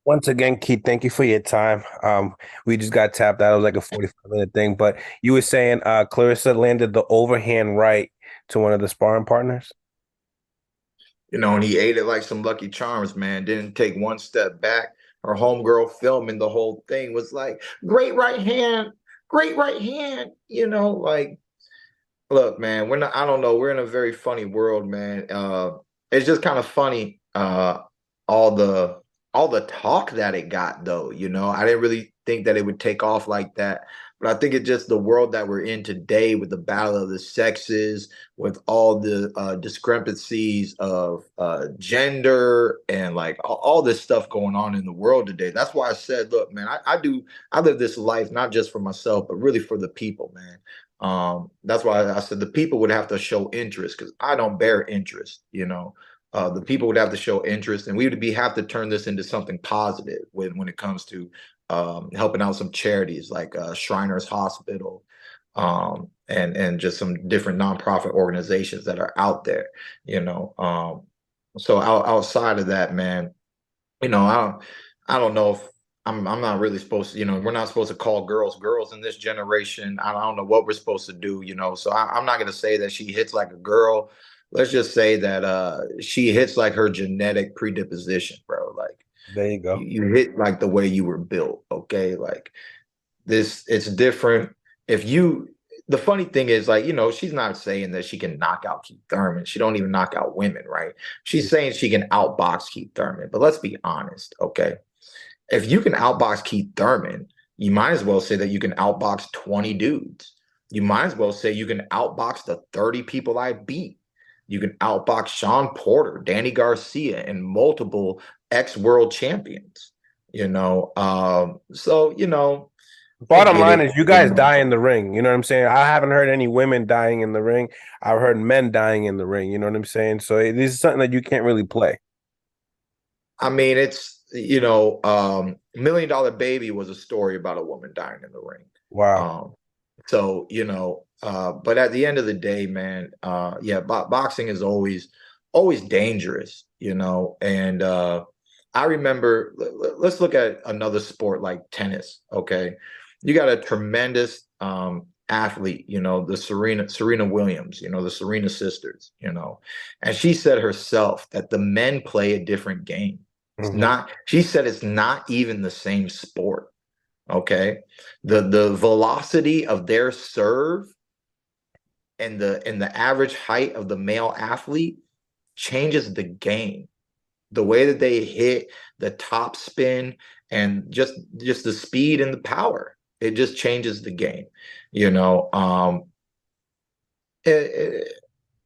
Once again, Keith, thank you for your time. We just got tapped out. It was like a 45-minute thing, but you were saying Clarissa landed the overhand right to one of the sparring partners. And he ate it like some Lucky Charms, man. Didn't take one step back. Her homegirl filming the whole thing was like, great right hand, great right hand. Like, look, man, I don't know. We're in a very funny world, man. It's just kind of funny, all the all the talk that it got, though. I didn't really think that it would take off like that. But I think it's just the world that we're in today with the battle of the sexes, with all the discrepancies of gender and like all this stuff going on in the world today. That's why I said, look, man, I live this life not just for myself, but really for the people, man. That's why I said the people would have to show interest because I don't bear interest. The people would have to show interest, and we would have to turn this into something positive when it comes to helping out some charities like Shriners Hospital, and just some different nonprofit organizations that are out there. So outside of that, man, I don't know if I'm not really supposed to, we're not supposed to call girls girls in this generation. I don't know what we're supposed to do. So I'm not gonna say that she hits like a girl. Let's just say that she hits like her genetic predisposition, bro. Like There you go. you hit like the way you were built, okay? Like this, it's different. If you The funny thing is, like, she's not saying that she can knock out Keith Thurman. She don't even knock out women, right? She's saying she can outbox Keith Thurman. But let's be honest, okay? If you can outbox Keith Thurman, you might as well say that you can outbox 20 dudes. You might as well say you can outbox the 30 people I beat. You can outbox Sean Porter, Danny Garcia, and multiple ex-world champions. I Bottom get line it. is you guys die in the ring. You know what I'm saying? I haven't heard any women dying in the ring. I've heard men dying in the ring. You know what I'm saying? So this is something that you can't really play. I mean, it's Million Dollar Baby was a story about a woman dying in the ring. Wow. Um, but at the end of the day, man, yeah, boxing is always dangerous. And I remember, let's look at another sport like tennis. Okay, you got a tremendous athlete, the Serena Williams, the Serena sisters, and she said herself that the men play a different game. It's Hmm. not, she said it's not even the same sport. Okay. The velocity of their serve and the average height of the male athlete changes the game. The way that they hit the top spin and just the speed and the power, it just changes the game. You know, it, it,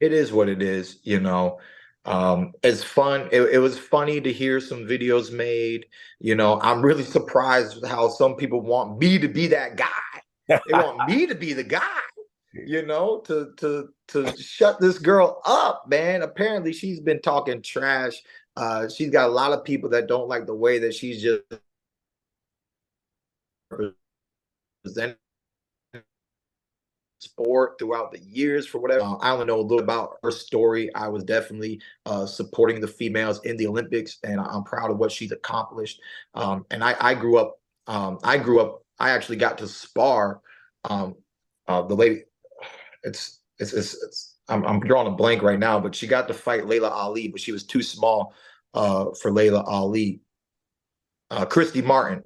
it is what it is. It's fun. It was funny to hear some videos made. I'm really surprised how some people want me to be that guy. They want me to be the guy, to shut this girl up, man. Apparently she's been talking trash. She's got a lot of people that don't like the way that she's just presenting sport throughout the years for whatever. I only know a little about her story. I was definitely supporting the females in the Olympics, and I'm proud of what she's accomplished. And I grew up. I actually got to spar the lady. I'm drawing a blank right now, but she got to fight Layla Ali, but she was too small for Layla Ali. Christy Martin.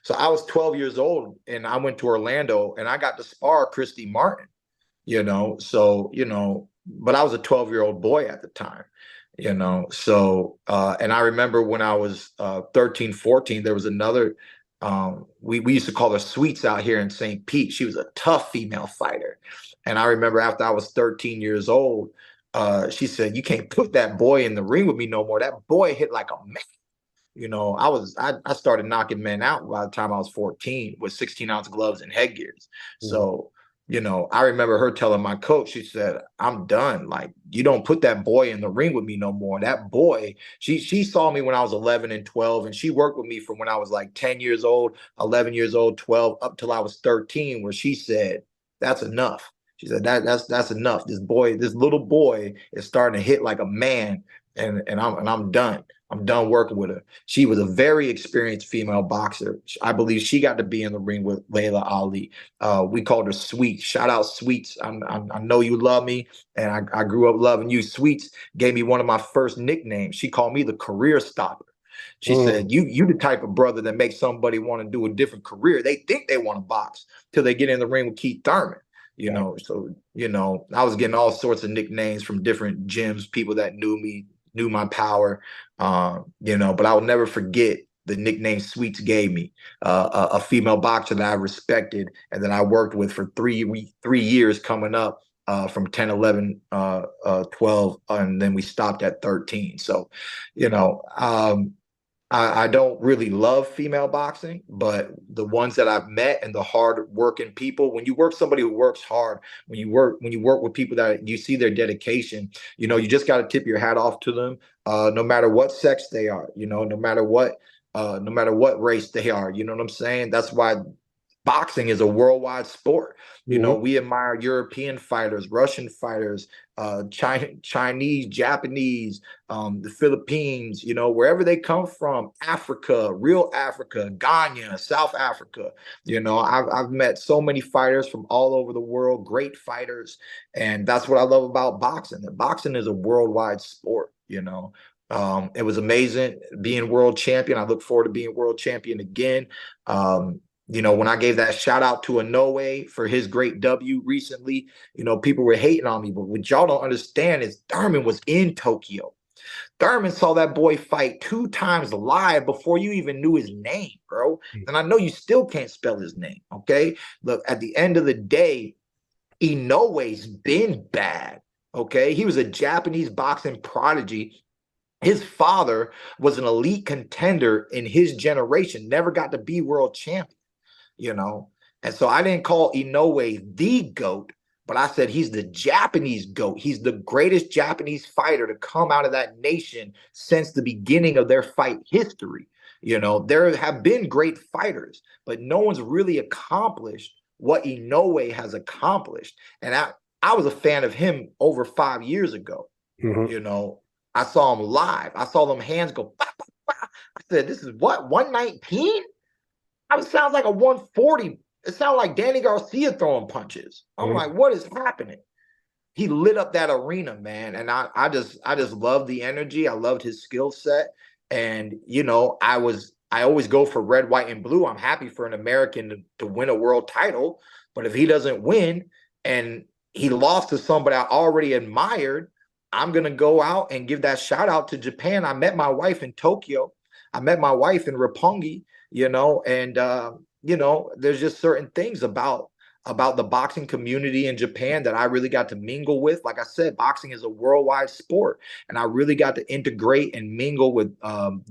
So I was 12 years old and I went to Orlando and I got to spar Christy Martin. But I was a 12-year-old boy at the time. And I remember when I was 13, 14, there was another, we used to call her Sweets out here in St. Pete. She was a tough female fighter. And I remember after I was 13 years old, she said, "You can't put that boy in the ring with me no more. That boy hit like a man." I started knocking men out by the time I was 14 with 16-ounce gloves and headgears. Mhm. So, I remember her telling my coach, she said, "I'm done. Like, you don't put that boy in the ring with me no more." That boy, she saw me when I was 11 and 12, and she worked with me from when I was like 10 years old, 11 years old, 12, up till I was 13, where she said, "That's enough." She said, that's enough. This little boy is starting to hit like a man. and I'm done. I'm done working with her. She was a very experienced female boxer. I believe she got to be in the ring with Layla Ali. We called her Sweet. Shout out Sweets. I know you love me, and I grew up loving you. Sweets gave me one of my first nicknames. She called me the career stopper. She Mm, said, "You the type of brother that makes somebody want to do a different career. They think they want to box till they get in the ring with Keith Thurman." So I was getting all sorts of nicknames from different gyms, people that knew me, knew my power. But I will never forget the nickname Sweets gave me, a female boxer that I respected and that I worked with for 3 years coming up, from 10, 11, 12, and then we stopped at 13. So, you know, I don't really love female boxing, but the ones that I've met and the hard working people, when you work somebody who works hard, when you work with people that you see their dedication, you just got to tip your hat off to them, no matter what sex they are, no matter what race they are. You know what I'm saying? That's why boxing is a worldwide sport. mhm. We admire European fighters, Russian fighters, Chinese, Japanese, the Philippines, wherever they come from, Africa, real Africa, Ghana, South Africa. I've met so many fighters from all over the world, great fighters. And that's what I love about boxing. That boxing is a worldwide sport. It was amazing being world champion. I look forward to being world champion again. When I gave that shout out to Inoue for his great W recently, people were hating on me. But what y'all don't understand is Thurman was in Tokyo. Thurman saw that boy fight 2 times live before you even knew his name, bro. And I know you still can't spell his name, okay? Look, at the end of the day, Inoue's been bad, okay? He was a Japanese boxing prodigy. His father was an elite contender in his generation, never got to be world champion you know. And so I didn't call Inoue the GOAT, but I said he's the Japanese GOAT. He's the greatest Japanese fighter to come out of that nation since the beginning of their fight history. There have been great fighters, but no one's really accomplished what Inoue has accomplished. And I was a fan of him over 5 years ago. Mhm. You know, I saw him live. I saw them hands go. Bah, bah, bah. I said, "This is what 119." It sounds like a 140. It sounds like Danny Garcia throwing punches. I'm Mhm. like, what is happening? He lit up that arena, man. And I just loved the energy. I loved his skill set. And I always go for red, white, and blue. I'm happy for an American to win a world title. But if he doesn't win and he lost to somebody I already admired, I'm gonna go out and give that shout out to Japan. I met my wife in Tokyo. I met my wife in Roppongi, and there's just certain things about the boxing community in Japan that I really got to mingle with. Like I said, boxing is a worldwide sport, and I really got to integrate and mingle with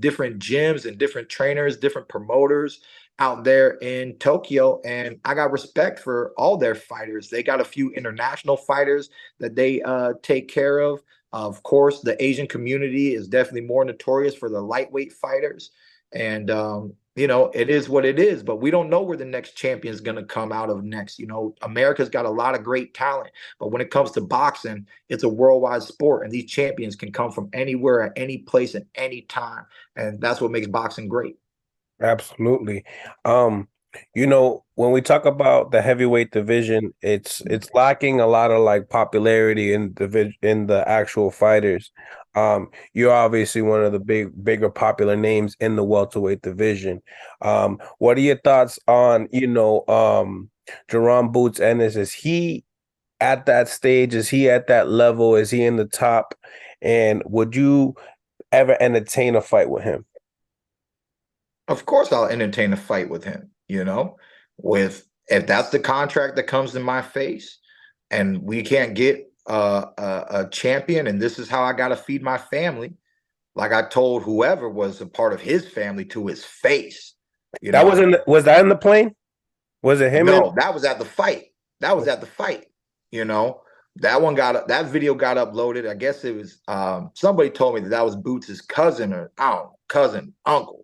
different gyms and different trainers, different promoters out there in Tokyo. And I got respect for all their fighters. They got a few international fighters that they take care of. Of course, the Asian community is definitely more notorious for the lightweight fighters. And it is what it is, but we don't know where the next champion is going to come out of next. America's got a lot of great talent, but when it comes to boxing, it's a worldwide sport, and these champions can come from anywhere, at any place, at any time, and that's what makes boxing great. Absolutely. Um, when we talk about the heavyweight division, it's lacking a lot of like popularity in the actual fighters. You're obviously one of the bigger popular names in the welterweight division. What are your thoughts on, Jerome Boots Ennis? Is he at that stage? Is he at that level? Is he in the top? And would you ever entertain a fight with him? Of course, I'll entertain a fight with him. With if that's the contract that comes in my face, and we can't get a champion, and this is how I got to feed my family. Like I told whoever was a part of his family to his face. You That know, was that in the plane? Was it him in? no, that was at the fight. That was at the fight. You know, that video got uploaded. I guess it was somebody told me that was Boots' cousin, or I don't know, cousin, uncle.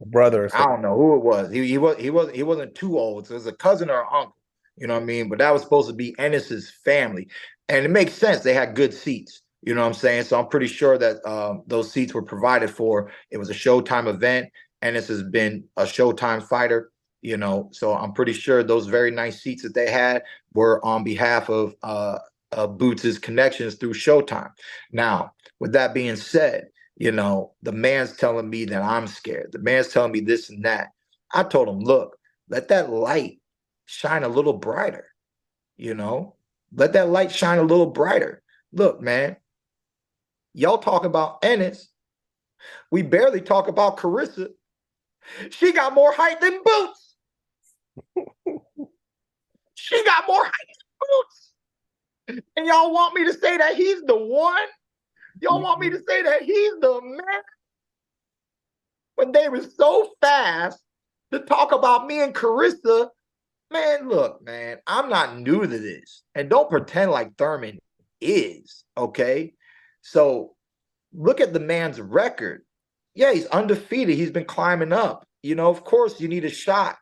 Brother or I something? don't know who it was. He wasn't too old, so it was a cousin or an uncle. You know what I mean? But that was supposed to be Ennis's family, and it makes sense. They had good seats. You know what I'm saying? So I'm pretty sure that those seats were provided for. It was a Showtime event. Ennis has been a Showtime fighter, you know. So I'm pretty sure those very nice seats that they had were on behalf of Boots' connections through Showtime. Now, with that being said, you know, the man's telling me that I'm scared. The man's telling me this and that. I told him, look, let that light shine a little brighter, you know? Let that light shine a little brighter. Look, man, y'all talk about Ennis. We barely talk about Carissa. She got more height than Boots. She got more height than Boots. And y'all want me to say that he's the one? Y'all want me to say that he's the man? When they were so fast to talk about me and Carissa, man, look, man, I'm not new to this. And don't pretend like Thurman is, okay? So look at the man's record. Yeah, he's undefeated. He's been climbing up. You know, of course, you need a shot.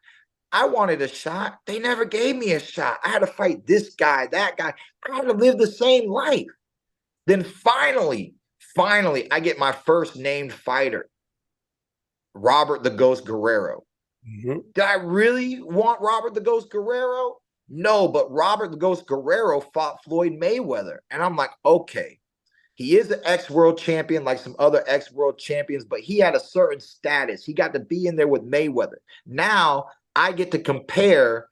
I wanted a shot. They never gave me a shot. I had to fight this guy, that guy. I had to live the same life. Then finally, I get my first named fighter, Robert the Ghost Guerrero. Mm-hmm. Did I really want Robert the Ghost Guerrero? No, but Robert the Ghost Guerrero fought Floyd Mayweather. And I'm like, okay, he is an ex-world champion like some other ex-world champions, but he had a certain status. He got to be in there with Mayweather. Now I get to compare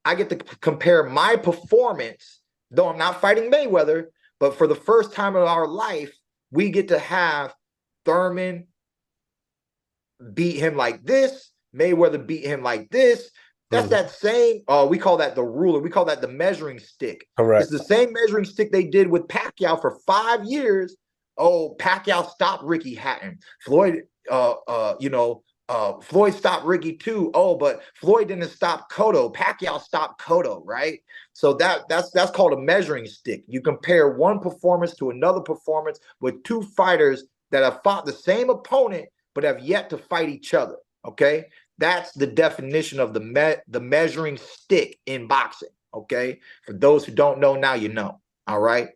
my performance, though I'm not fighting Mayweather, but for the first time in our life, we get to have Thurman beat him like this, Mayweather beat him like this. That's that same, we call that the ruler. We call that the measuring stick. Correct. It's the same measuring stick they did with Pacquiao for 5 years. Oh, Pacquiao stopped Ricky Hatton. Floyd, Floyd stopped Ricky too. Oh, but Floyd didn't stop Cotto. Pacquiao stopped Cotto, right? So that's called a measuring stick. You compare one performance to another performance with two fighters that have fought the same opponent but have yet to fight each other, okay? That's the definition of the measuring stick in boxing, okay? For those who don't know, now you know, all right?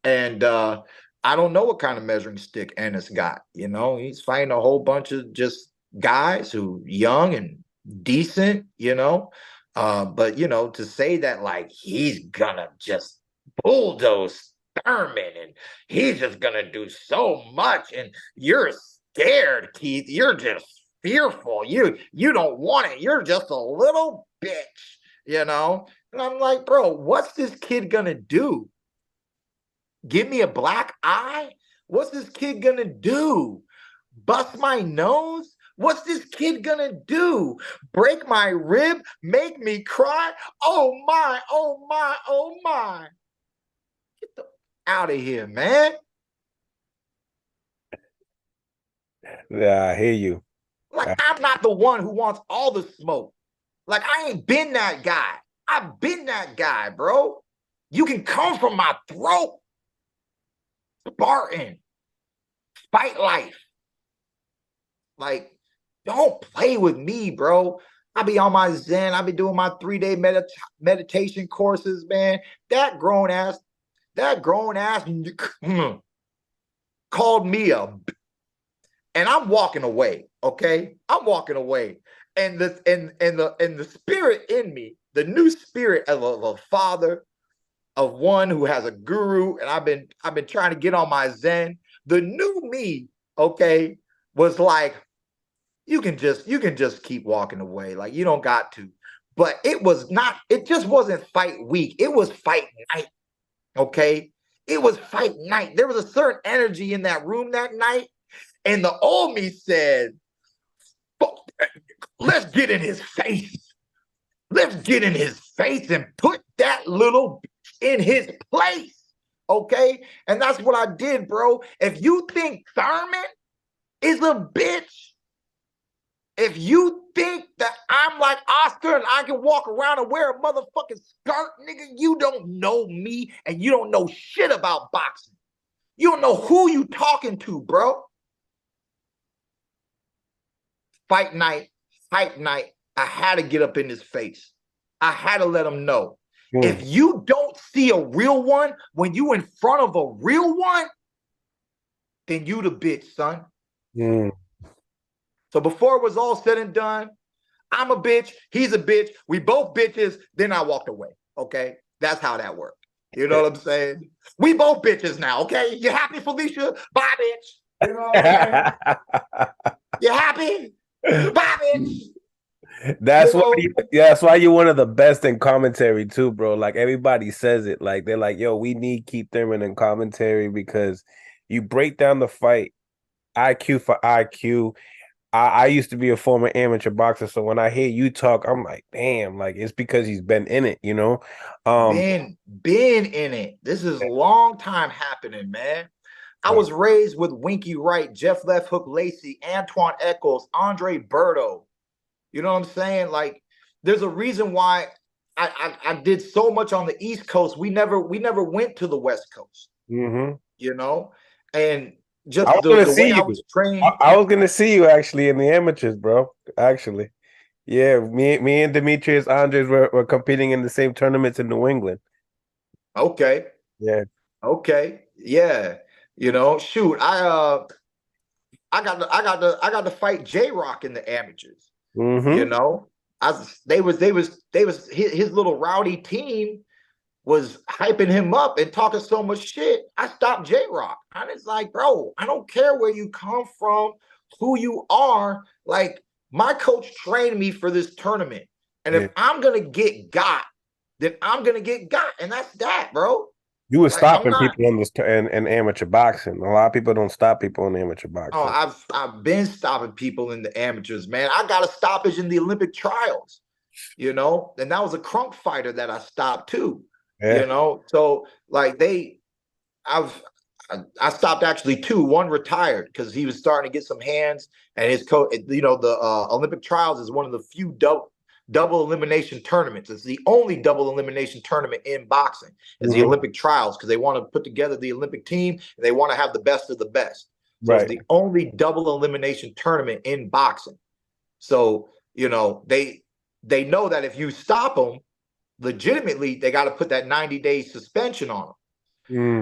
And I don't know what kind of measuring stick Ennis got, you know? He's fighting a whole bunch of just guys who young and decent, you know? But, you know, to say that, like, he's gonna just bulldoze Thurman and he's just gonna do so much and you're scared, Kieth. You're just fearful. You don't want it. You're just a little bitch, you know? And I'm like, bro, what's this kid gonna do? Give me a black eye? What's this kid gonna do? Bust my nose? What's this kid gonna do? Break my rib? Make me cry? Oh my, oh my, oh my. Get the out of here, man. Yeah, I hear you. Like, I'm not the one who wants all the smoke. Like, I ain't been that guy. I've been that guy, bro. You can come from my throat. Spartan. Fight life. Like, don't play with me, bro. I be on my Zen. I be doing my 3-day meditation courses, man. That grown ass called me a, and I'm walking away. Okay, I'm walking away, and the spirit in me, the new spirit of a father, of one who has a guru, and I've been trying to get on my Zen. The new me, okay, was like, you can just keep walking away, like you don't got to. But it just wasn't fight week. It was fight night. Okay, it was fight night. There was a certain energy in that room that night, and the old me said, let's get in his face. Let's get in his face and put that little in his place. Okay? And that's what I did, bro. If you think Thurman is a bitch, if you think that I'm like Oscar and I can walk around and wear a motherfucking skirt, nigga, you don't know me and you don't know shit about boxing. You don't know who you talking to, bro. Fight night, hype night. I had to get up in his face. I had to let him know. If you don't see a real one when you in front of a real one, then you the bitch, son. Mm. So before it was all said and done, I'm a bitch, he's a bitch, we both bitches, then I walked away. Okay? That's how that worked. You know what I'm saying? We both bitches now, okay? You happy, Felicia? Bye, bitch. You know what I'm saying? You happy? Bye, bitch. That's You why know, yeah, that's why you're one of the best in commentary too, bro. Like everybody says it. Like they're like, yo, we need Keith Thurman in commentary because you break down the fight IQ for IQ. I used to be a former amateur boxer, so when I hear you talk, I'm like, damn, like it's because he's been in it, you know? Um, been in it. This is long time happening, man. I right. was raised with Winky Wright, Jeff Left Hook Lacey, Antoine Eccles, Andre Berto. You know what I'm saying? Like, there's a reason why I did so much on the East Coast. We never went to the West Coast, Mm-hmm. you know? And I just was the gonna way see I you. was trained. I was gonna see you actually in the amateurs, bro. Actually. Yeah, me and Demetrius Andres were competing in the same tournaments in New England. Okay. Yeah. Okay. Yeah. Shoot, I got to fight J Rock in the amateurs. You Mm-hmm. know, they was his little rowdy team was hyping him up and talking so much shit. I stopped J Rock. And it's like, bro, I don't care where you come from, who you are. Like, my coach trained me for this tournament. And if Yeah. I'm gonna get got, then I'm gonna get got. And that's that, bro. You were Like, I'm stopping not. people in in amateur boxing. A lot of people don't stop people in amateur Oh, boxing. I've been stopping people in the amateurs, man. I got a stoppage in the Olympic trials, and that was a crunk fighter that I stopped too, Yeah. So like I've I stopped actually two. One retired because he was starting to get some hands, and his coach. The Olympic trials is one of the few double elimination tournaments. It's the only double elimination tournament in boxing. Is the Mm-hmm. Olympic trials because they want to put together the Olympic team and they want to have the best of the best. So it's Right. the only double elimination tournament in boxing. So they know that if you stop them legitimately, they got to put that 90-day suspension on them.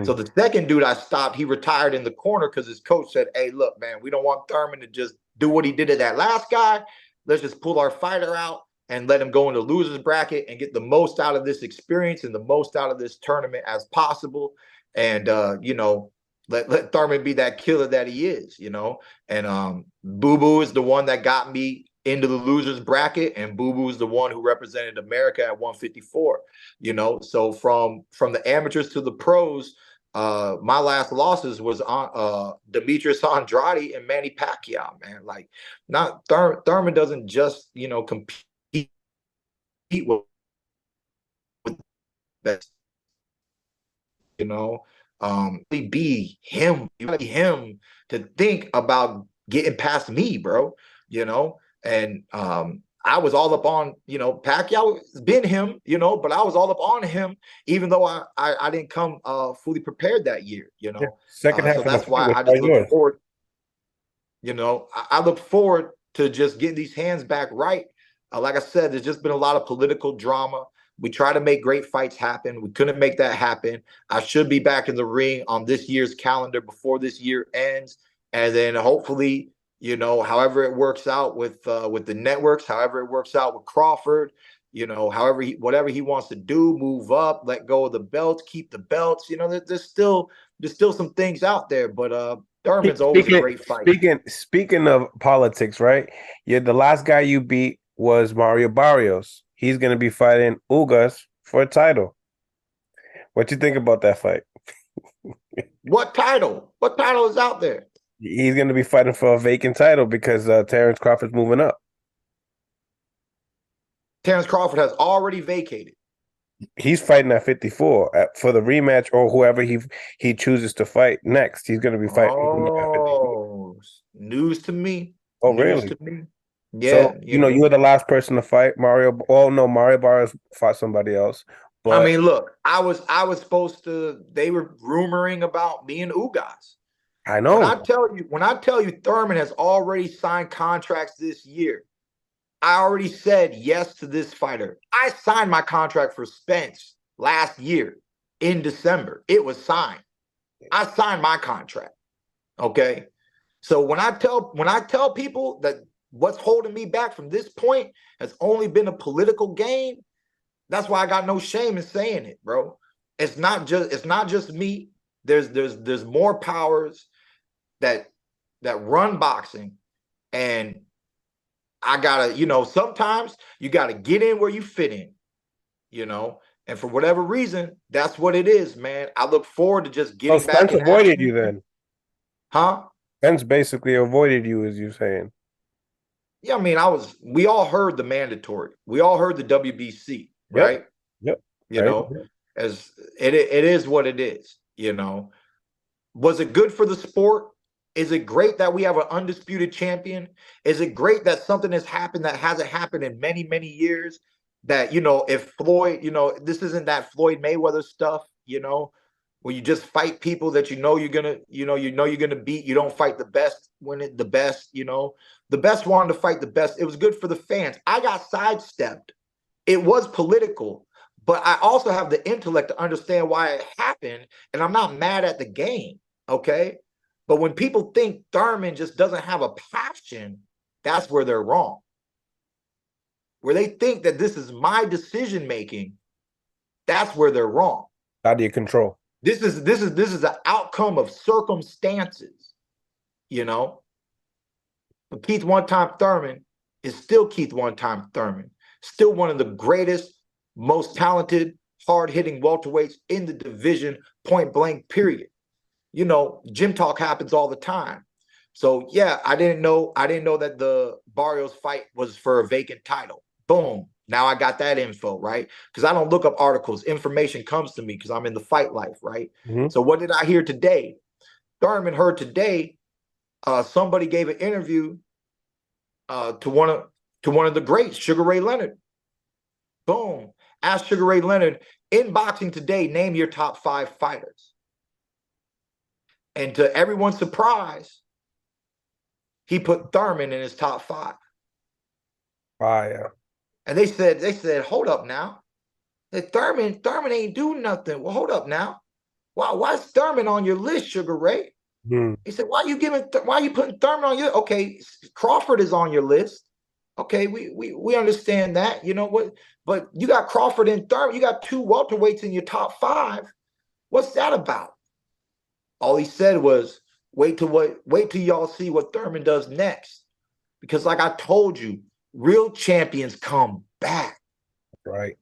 So Mm. the second dude I stopped, he retired in the corner because his coach said, "Hey, look, man, we don't want Thurman to just do what he did to that last guy. Let's just pull our fighter out and let him go in the losers bracket and get the most out of this experience and the most out of this tournament as possible. And let Thurman be that killer that he is. And Boo Boo is the one that got me into the losers bracket, and Boo Boo is the one who represented America at 154. So from the amateurs to the pros, my last losses was on Demetrius Andrade and Manny Pacquiao, man. Like, not Thurman doesn't just compete with best, you know. Be him, you gotta be him to think about getting past me, bro. And I was all up on, Pacquiao has been him, but I was all up on him, even though I didn't come fully prepared that year. Yeah. Second So half of the that's fight why was I just all look yours. forward. I look forward to just getting these hands back right. Like I said, there's just been a lot of political drama. We try to make great fights happen. We couldn't make that happen. I should be back in the ring on this year's calendar before this year ends, and then hopefully, however it works out with the networks, however it works out with Crawford, however whatever he wants to do, move up, let go of the belts, keep the belts. There's still some things out there, but Thurman's always a great fight. Speaking of politics, right? Yeah, the last guy you beat was Mario Barrios. He's gonna be fighting Ugas for a title. What you think about that fight? What title? What title is out there? He's gonna be fighting for a vacant title because Terrence Crawford's moving up. Terrence Crawford has already vacated. He's fighting at 54 for the rematch or whoever he chooses to fight next. He's gonna be fighting at 54. Oh, news to me. Oh, News really? to me. So, Yeah, you were the last person to fight Mario. Oh no, Mario Barrios fought somebody else. I But mean, look, I was supposed to. They were rumoring about me and Ugas. I When know. I tell you, Thurman has already signed contracts this year. I already said yes to this fighter. I signed my contract for Spence last year in December. It was signed. I signed my contract. Okay. So when I tell people that what's holding me back from this point has only been a political game, that's why I got no shame in saying it, bro. It's not just me. There's more powers that run boxing, and I gotta, sometimes you gotta get in where you fit in, you know. And for whatever reason, that's what it is, man. I look forward to just So getting back Spence in avoided action, you then. huh? Spence basically avoided you, as you saying. Yeah, I mean, we all heard the mandatory. We all heard the WBC, Yep. right? Yep. You Right. know, as it is what it is, you know. Was it good for the sport? Is it great that we have an undisputed champion? Is it great that something has happened that hasn't happened in many, many years? That, if Floyd, this isn't that Floyd Mayweather stuff, where you just fight people that you're gonna beat. You don't fight the best, when the best, the best wanted to fight the best. It was good for the fans. I got sidestepped. It was political, but I also have the intellect to understand why it happened, and I'm not mad at the game, okay? But when people think Thurman just doesn't have a passion, that's where they're wrong. Where they think that this is my decision making, that's where they're wrong. Out of your control. This is the outcome of circumstances, you know. But Keith One Time Thurman is still Keith One Time Thurman, still one of the greatest, most talented, hard-hitting welterweights in the division, point blank, period. Gym talk happens all the time. So yeah, I didn't know that the Barrios fight was for a vacant title. Boom. Now I got that info, right? Because I don't look up articles. Information comes to me because I'm in the fight life, right? Mm-hmm. So what did I hear today? Thurman heard today, somebody gave an interview to one of the greats, Sugar Ray Leonard. Boom. Ask Sugar Ray Leonard, in boxing today, name your top 5 fighters. And to everyone's surprise, he put Thurman in his top 5. Fire. And they said, hold up now. That Thurman ain't do nothing. Well, hold up now. Why is Thurman on your list, Sugar Ray? He said, why are you putting Thurman on your? Okay, Crawford is on your list. Okay, we understand that. You know what? But you got Crawford and Thurman. You got 2 welterweights in your top 5. What's that about? All he said was, wait till y'all see what Thurman does next. Because like I told you, real champions come back. Right.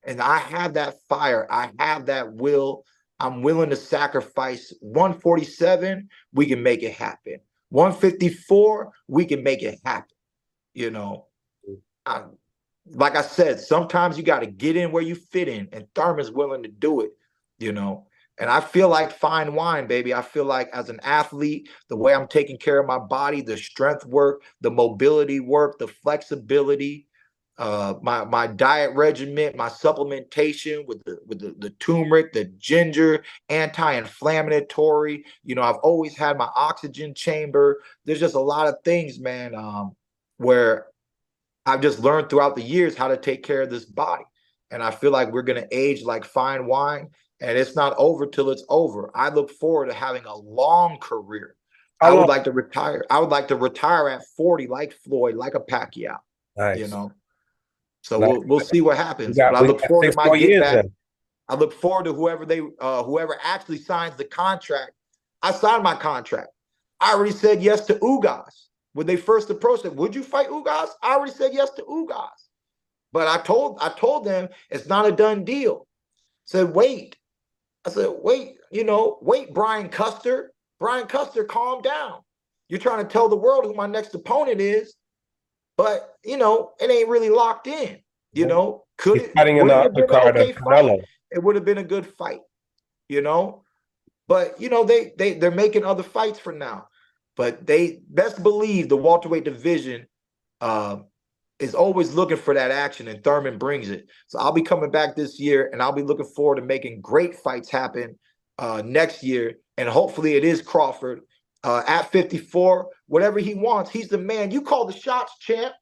And I have that fire. I have that will. I'm willing to sacrifice 147. We can make it happen. 154, we can make it happen. Like I said, sometimes you got to get in where you fit in, and Thurman's willing to do it, And I feel like fine wine, baby. I feel like as an athlete, the way I'm taking care of my body, the strength work, the mobility work, the flexibility, my diet regimen, my supplementation with the turmeric, the ginger, anti-inflammatory. I've always had my oxygen chamber. There's just a lot of things, man, where I've just learned throughout the years how to take care of this body. And I feel like we're going to age like fine wine, and it's not over till it's over. I look forward to having a long career. I would like to retire. I would like to retire at 40, like Floyd, like a Pacquiao. Nice. So Nice. we'll see what happens. We But I look got forward to 6 my more get years back. then. I look forward to whoever actually signs the contract. I signed my contract. I already said yes to Ugas. When they first approached it, would you fight Ugas? I already said yes to Ugas. But I told them it's not a done deal. Said, wait. I said, wait, wait, Brian Custer. Brian Custer, calm down. You're trying to tell the world who my next opponent is, but it ain't really locked in. He's Could it fighting in would the it have other been an card of okay fight? Canelo. It would have been a good fight, But they're making other fights for now. But they best believe the welterweight division is always looking for that action, and Thurman brings it. So I'll be coming back this year, and I'll be looking forward to making great fights happen next year. And hopefully it is Crawford at 54, whatever he wants. He's the man. You call the shots, champ.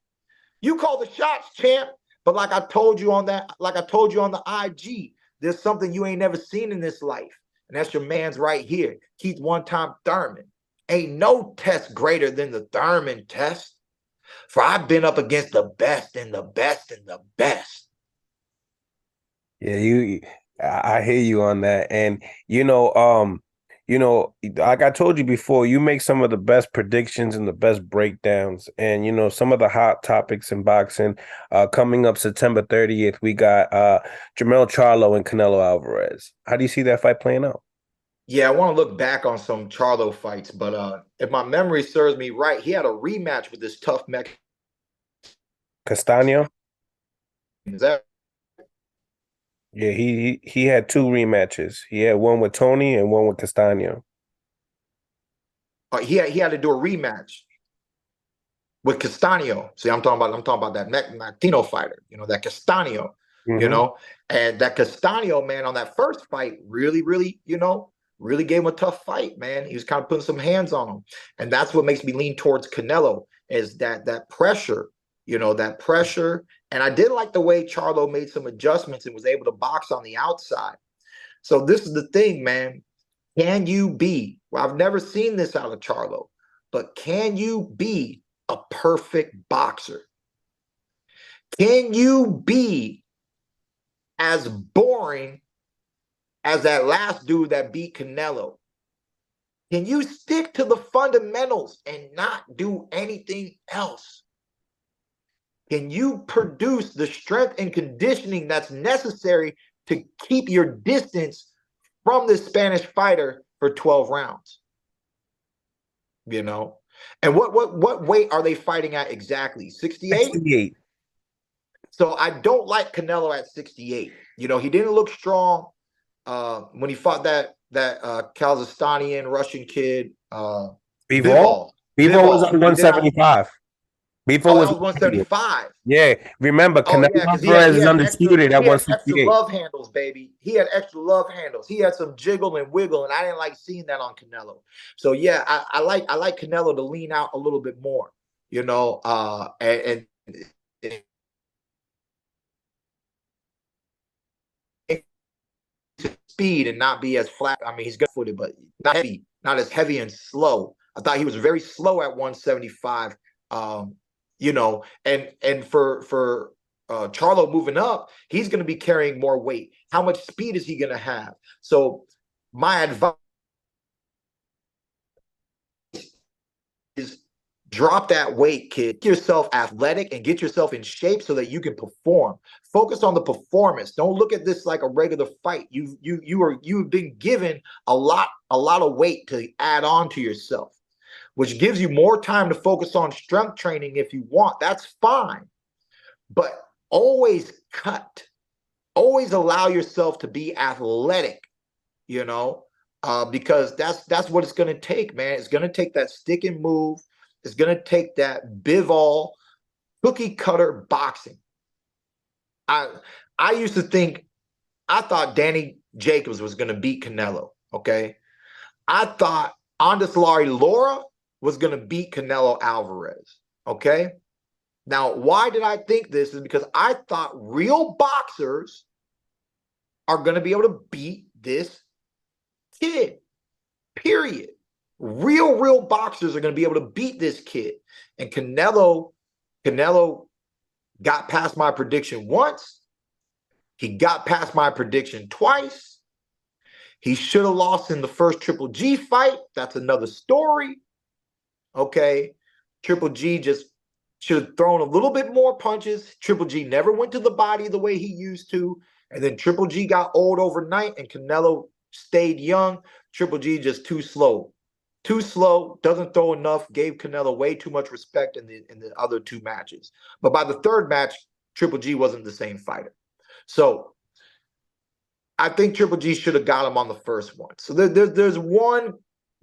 You call the shots, champ. But like I told you on the IG, there's something you ain't never seen in this life. And that's your man's right here, Keith One Time Thurman. Ain't no test greater than the Thurman test. For I've been up against the best and the best and the best. Yeah, I hear you on that. And like I told you before, you make some of the best predictions and the best breakdowns. And some of the hot topics in boxing. Coming up September 30th, we got Jamel Charlo and Canelo Alvarez. How do you see that fight playing out? Yeah, I want to look back on some Charlo fights, but if my memory serves me right, he had a rematch with this tough Mexican. Castaño? Is that Yeah, he had two rematches. He had one with Tony and one with Castaño. he had to do a rematch with Castaño. See, I'm talking about that Latino fighter, that Castaño, you Hmm. know, and that Castaño, man, on that first fight, really, really, really gave him a tough fight, man. He was kind of putting some hands on him. And that's what makes me lean towards Canelo is that pressure, that pressure. And I did like the way Charlo made some adjustments and was able to box on the outside. So this is the thing, man. Can you be, well, I've never seen this out of Charlo, but can you be a perfect boxer? Can you be as boring as that last dude that beat Canelo? Can you stick to the fundamentals and not do anything else? Can you produce the strength and conditioning that's necessary to keep your distance from this Spanish fighter for 12 rounds? You know? And what weight are they fighting at exactly? 68? 68. So I don't like Canelo at 68. He didn't look strong when he fought that Kazakhstanian Russian kid, Bivol? Bivol. Bivol was Bivol. on And then 175. Bivol oh, that was was 175. yeah. Remember, Oh Canelo yeah, because he had Alvarez he is had extra undisputed at he had extra 168. love handles, baby. He had extra love handles. He had some jiggle and wiggle, and I didn't like seeing that on Canelo. So yeah, I like Canelo to lean out a little bit more, and speed and not be as flat. I mean, he's good footed, but not as heavy and slow. I thought he was very slow at 175. And for Charlo moving up, he's going to be carrying more weight. How much speed is he going to have? So my advice is drop that weight, kid. Get yourself athletic and get yourself in shape so that you can perform. Focus on the performance. Don't look at this like a regular fight. You've been given a lot of weight to add on to yourself, which gives you more time to focus on strength training if you want. That's fine. But always cut. Always allow yourself to be athletic, because that's what it's going to take, man. It's going to take that stick and move. It's going to take that Bivol cookie cutter boxing. I I used to think I thought Danny Jacobs was going to beat Canelo. Okay, I thought Andeslarry Laura was going to beat Canelo Alvarez. Okay, now why did I think this? Is because I thought real boxers are going to be able to beat this kid. Period. Real boxers are going to be able to beat this kid. And Canelo got past my prediction once. He got past my prediction twice. He should have lost in the first Triple G fight. That's another story. Okay. Triple G just should have thrown a little bit more punches. Triple G never went to the body the way he used to. And then Triple G got old overnight and Canelo stayed young. Triple G just too slow. Too slow, doesn't throw enough, gave Canelo way too much respect in the other two matches. But by the third match, Triple G wasn't the same fighter. So I think Triple G should have got him on the first one. So there's one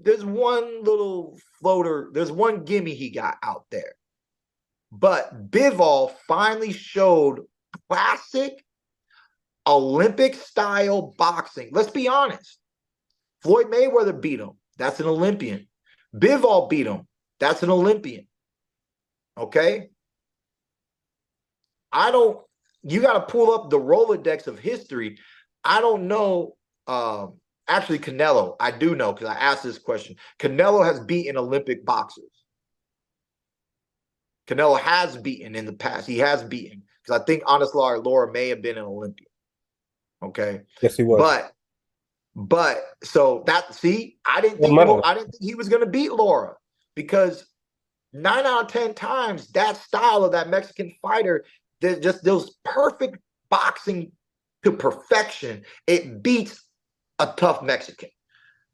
little floater, there's one gimme he got out there. But Bivol finally showed classic Olympic style boxing. Let's be honest. Floyd Mayweather beat him. That's an Olympian. Bivol beat him. That's an Olympian. Okay? You got to pull up the Rolodex of history. I don't know actually Canelo, I do know because I asked this question. Canelo has beaten Olympic boxers. Canelo has beaten in the past. He has beaten because I think honest Laura may have been an Olympian. Okay, Yes, he was. but so that see, One medal. I didn't think he was going to beat Laura because 9 out of 10 times that style of that Mexican fighter, just those perfect boxing to perfection, it beats a tough Mexican.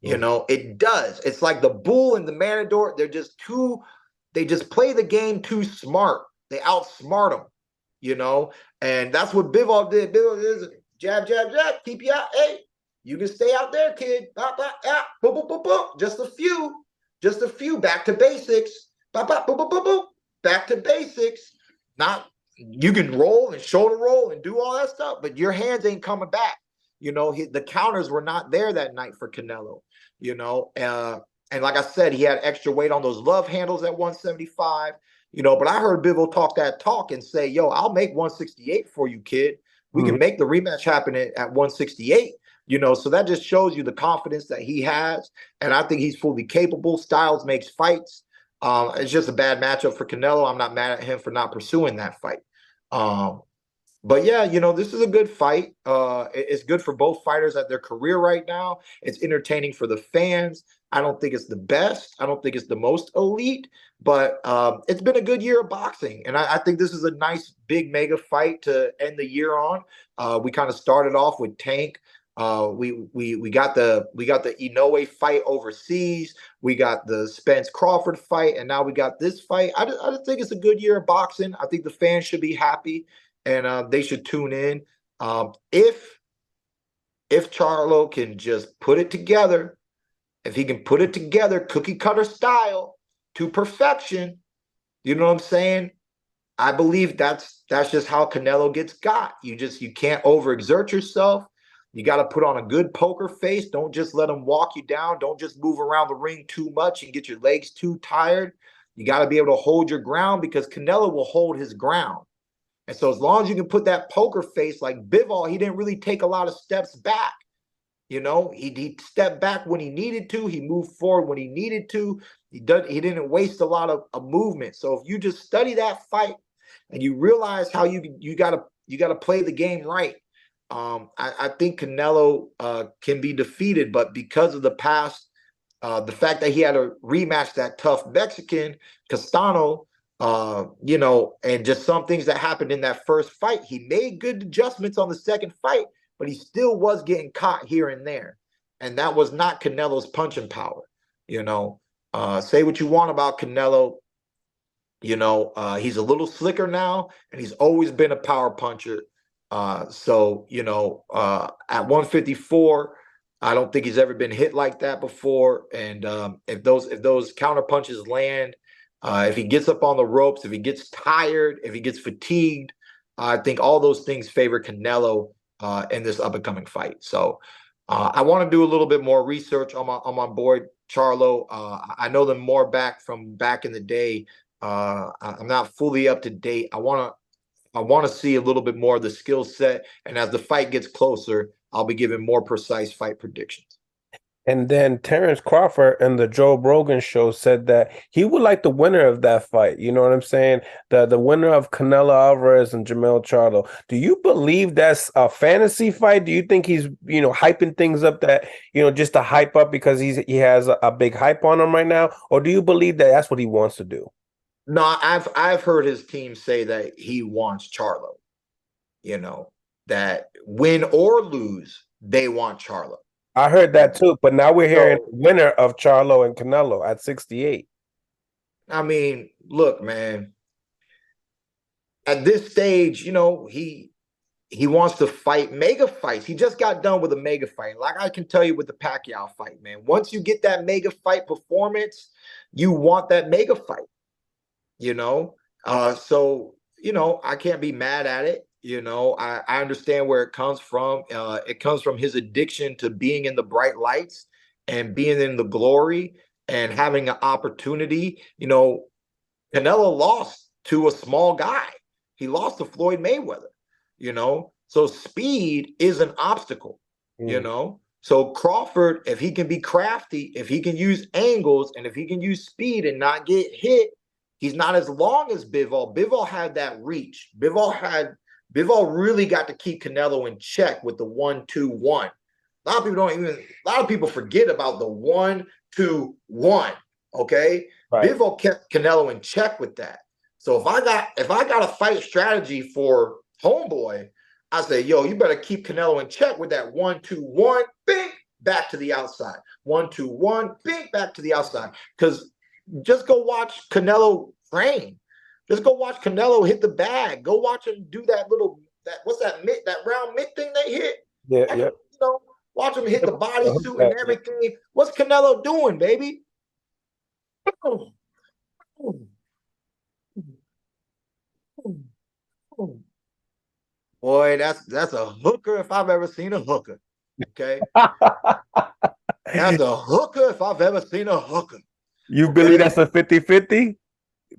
You Mm. know, it does. It's like the bull and the matador. They just play the game too smart. They outsmart them, you know, and that's what Bivol did. Bivol is jab, jab, jab, keep you out. Hey, you can stay out there, kid. Bop, bop, ah, boop, boop, boop, boop. Just a few. Back to basics. Bop, bop, boop, boop, boop, boop. Back to basics. Not you can roll and shoulder roll and do all that stuff, but your hands ain't coming back. You know, the counters were not there that night for Canelo. You know, and like I said, he had extra weight on those love handles at 175. You know, but I heard Bivol talk that talk and say, "Yo, I'll make 168 for you, kid. We Mm. can make the rematch happen at 168." You know, so that just shows you the confidence that he has, and I think he's fully capable. Styles makes fights. It's just a bad matchup for Canelo. I'm not mad at him for not pursuing that fight. Um, but yeah, you know, this is a good fight. It's good for both fighters at their career right now. It's entertaining for the fans. I don't think it's the best. I don't think it's the most elite, but it's been a good year of boxing, and I think this is a nice big mega fight to end the year on. We kind of started off with Tank. We got the Inoue fight overseas. We got the Spence Crawford fight, and now we got this fight. I just think it's a good year of boxing. I think the fans should be happy and they should tune in. If Charlo can just put it together, if he can put it together, cookie cutter style to perfection, you know what I'm saying? I believe that's just how Canelo gets got. You can't overexert yourself. You got to put on a good poker face. Don't just let him walk you down. Don't just move around the ring too much and get your legs too tired. You got to be able to hold your ground because Canelo will hold his ground. And so as long as you can put that poker face like Bivol, he didn't really take a lot of steps back. You know, he stepped back when he needed to. He moved forward when he needed to. He didn't waste a lot of movement. So if you just study that fight and you realize how you gotta play the game right, I think Canelo can be defeated. But because of the past, the fact that he had to rematch that tough Mexican Castano, you know, and just some things that happened in that first fight, he made good adjustments on the second fight, but he still was getting caught here and there. And that was not Canelo's punching power. You know, say what you want about Canelo. You know, he's a little slicker now, and he's always been a power puncher. So, you know, at 154, I don't think he's ever been hit like that before. And if those counter punches land, if he gets up on the ropes, if he gets tired, if he gets fatigued, I think all those things favor Canelo in this up and coming fight. So I want to do a little bit more research on my boy Charlo. I know them more from back in the day. I'm not fully up to date. I want to see a little bit more of the skill set, and as the fight gets closer, I'll be giving more precise fight predictions. And then Terrence Crawford in the Joe Rogan show said that he would like the winner of that fight. You know what I'm saying? The winner of Canelo Alvarez and Jamel Charlo. Do you believe that's a fantasy fight? Do you think he's, you know, hyping things up that, you know, just to hype up because he has a big hype on him right now? Or do you believe that that's what he wants to do? No, I've heard his team say that he wants Charlo. You know, that win or lose, they want Charlo. I heard You that know, too, but now we're hearing so the winner of Charlo and Canelo at 68. I mean, look, man, at this stage, you know, he wants to fight mega fights. He just got done with a mega fight. Like I can tell you with the Pacquiao fight, man. Once you get that mega fight performance, you want that mega fight, you know? So, you know, I can't be mad at it. You know, I understand where it comes from. It comes from his addiction to being in the bright lights and being in the glory and having an opportunity. You know, Canelo lost to a small guy. He lost to Floyd Mayweather, you know. So speed is an obstacle, you Mm. know. So Crawford, if he can be crafty, if he can use angles, and if he can use speed and not get hit, he's not as long as Bivol. Bivol had that reach. Bivol really got to keep Canelo in check with the 1-2-1. A lot of people forget about the 1-2-1. Okay. Right. Bivol kept Canelo in check with that. So if I got a fight strategy for homeboy, I say, yo, you better keep Canelo in check with that 1-2-1, bing, back to the outside. 1-2-1, bing, back to the outside. Because just go watch Canelo train. Just go watch Canelo hit the bag. Go watch him do what's that round mitt thing they hit? Yeah, Watch him, yeah. watch him hit the bodysuit and Yeah. everything. What's Canelo doing, baby? Boy, that's a hooker if I've ever seen a hooker. Okay. That's a hooker if I've ever seen a hooker. You believe Okay. that's a 50-50?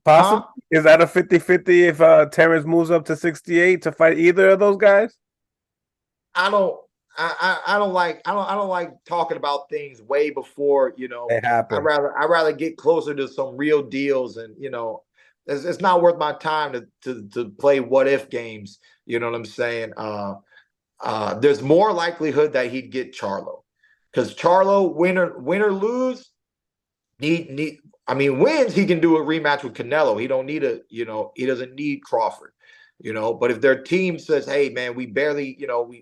Possibly? Huh? Is that a 50-50 if Terrence moves up to 68 to fight either of those guys? I don't I don't like talking about things way before, It happened. I rather get closer to some real deals, and it's not worth my time to play what if games. You know what I'm saying? There's more likelihood that he'd get Charlo, because Charlo, win or lose, wins, he can do a rematch with Canelo. He don't need he doesn't need Crawford. But if their team says, hey man, we barely,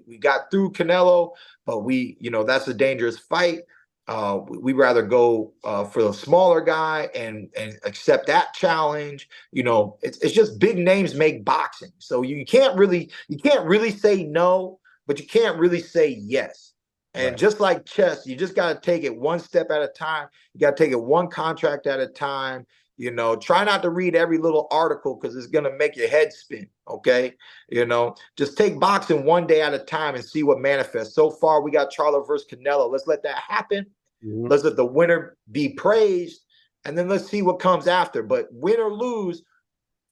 we got through Canelo, but that's a dangerous fight. We rather go for the smaller guy and accept that challenge. It's just big names make boxing. So you can't really say no, but you can't really say yes. And Right. just like chess, you just got to take it one step at a time. You got to take it one contract at a time. Try not to read every little article, because it's going to make your head spin. Okay. Just take boxing one day at a time and see what manifests. So far, we got Charlo versus Canelo. Let's let that happen. Mm-hmm. Let's let the winner be praised. And then let's see what comes after. But win or lose,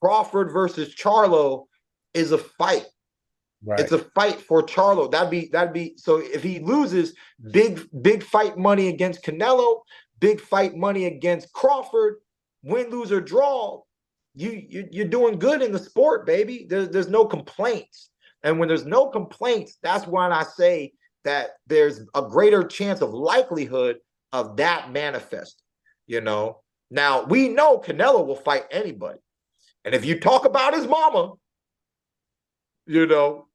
Crawford versus Charlo is a fight. Right. It's a fight for Charlo. That'd be so if he loses, big fight money against Canelo, big fight money against Crawford. Win, lose, or draw, you're doing good in the sport, baby. There's no complaints. And when there's no complaints, that's when I say that there's a greater chance of likelihood of that manifesting. Now we know Canelo will fight anybody. And if you talk about his mama, you know,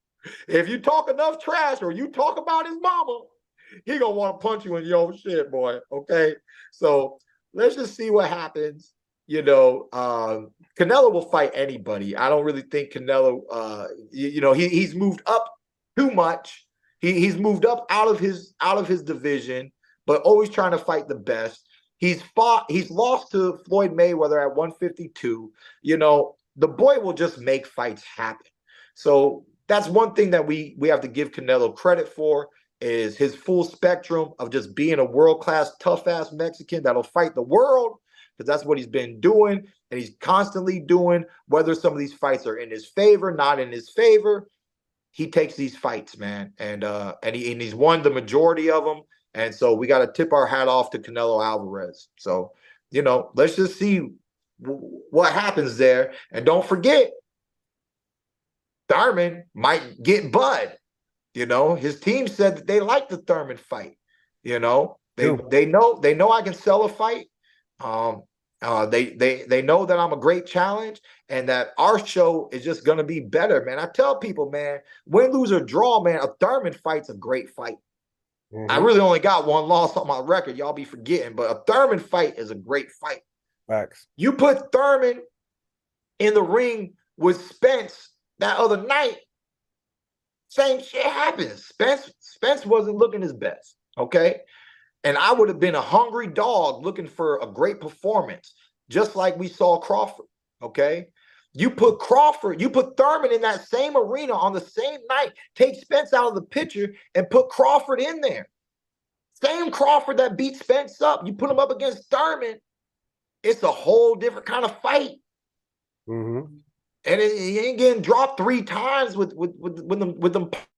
if you talk enough trash or you talk about his mama, he gonna want to punch you in your shit, boy. Okay, so let's just see what happens. Canelo will fight anybody. I don't really think Canelo. He's moved up too much. He's moved up out of his division, but always trying to fight the best. He's lost to Floyd Mayweather at 152. The boy will just make fights happen. So that's one thing that we have to give Canelo credit for, is his full spectrum of just being a world-class, tough-ass Mexican that'll fight the world, because that's what he's been doing, and he's constantly doing. Whether some of these fights are in his favor, not in his favor, he takes these fights, man, and he's won the majority of them. And so we got to tip our hat off to Canelo Alvarez. So, let's just see what happens there. And don't forget, Thurman might get Bud. His team said that they like the Thurman fight. They know I can sell a fight. They know that I'm a great challenge, and that our show is just gonna be better, man. I tell people, man, win, lose, or draw, man, a Thurman fight's a great fight. I Mm-hmm. really only got one loss on my record. Y'all be forgetting, but a Thurman fight is a great fight. Facts. You put Thurman in the ring with Spence that other night, same shit happens. Spence wasn't looking his best, okay? And I would have been a hungry dog looking for a great performance, just like we saw Crawford, okay? You put Thurman in that same arena on the same night, take Spence out of the picture and put Crawford in there. Same Crawford that beat Spence up, you put him up against Thurman, it's a whole different kind of fight. Mm-hmm. And he ain't getting dropped 3 times with them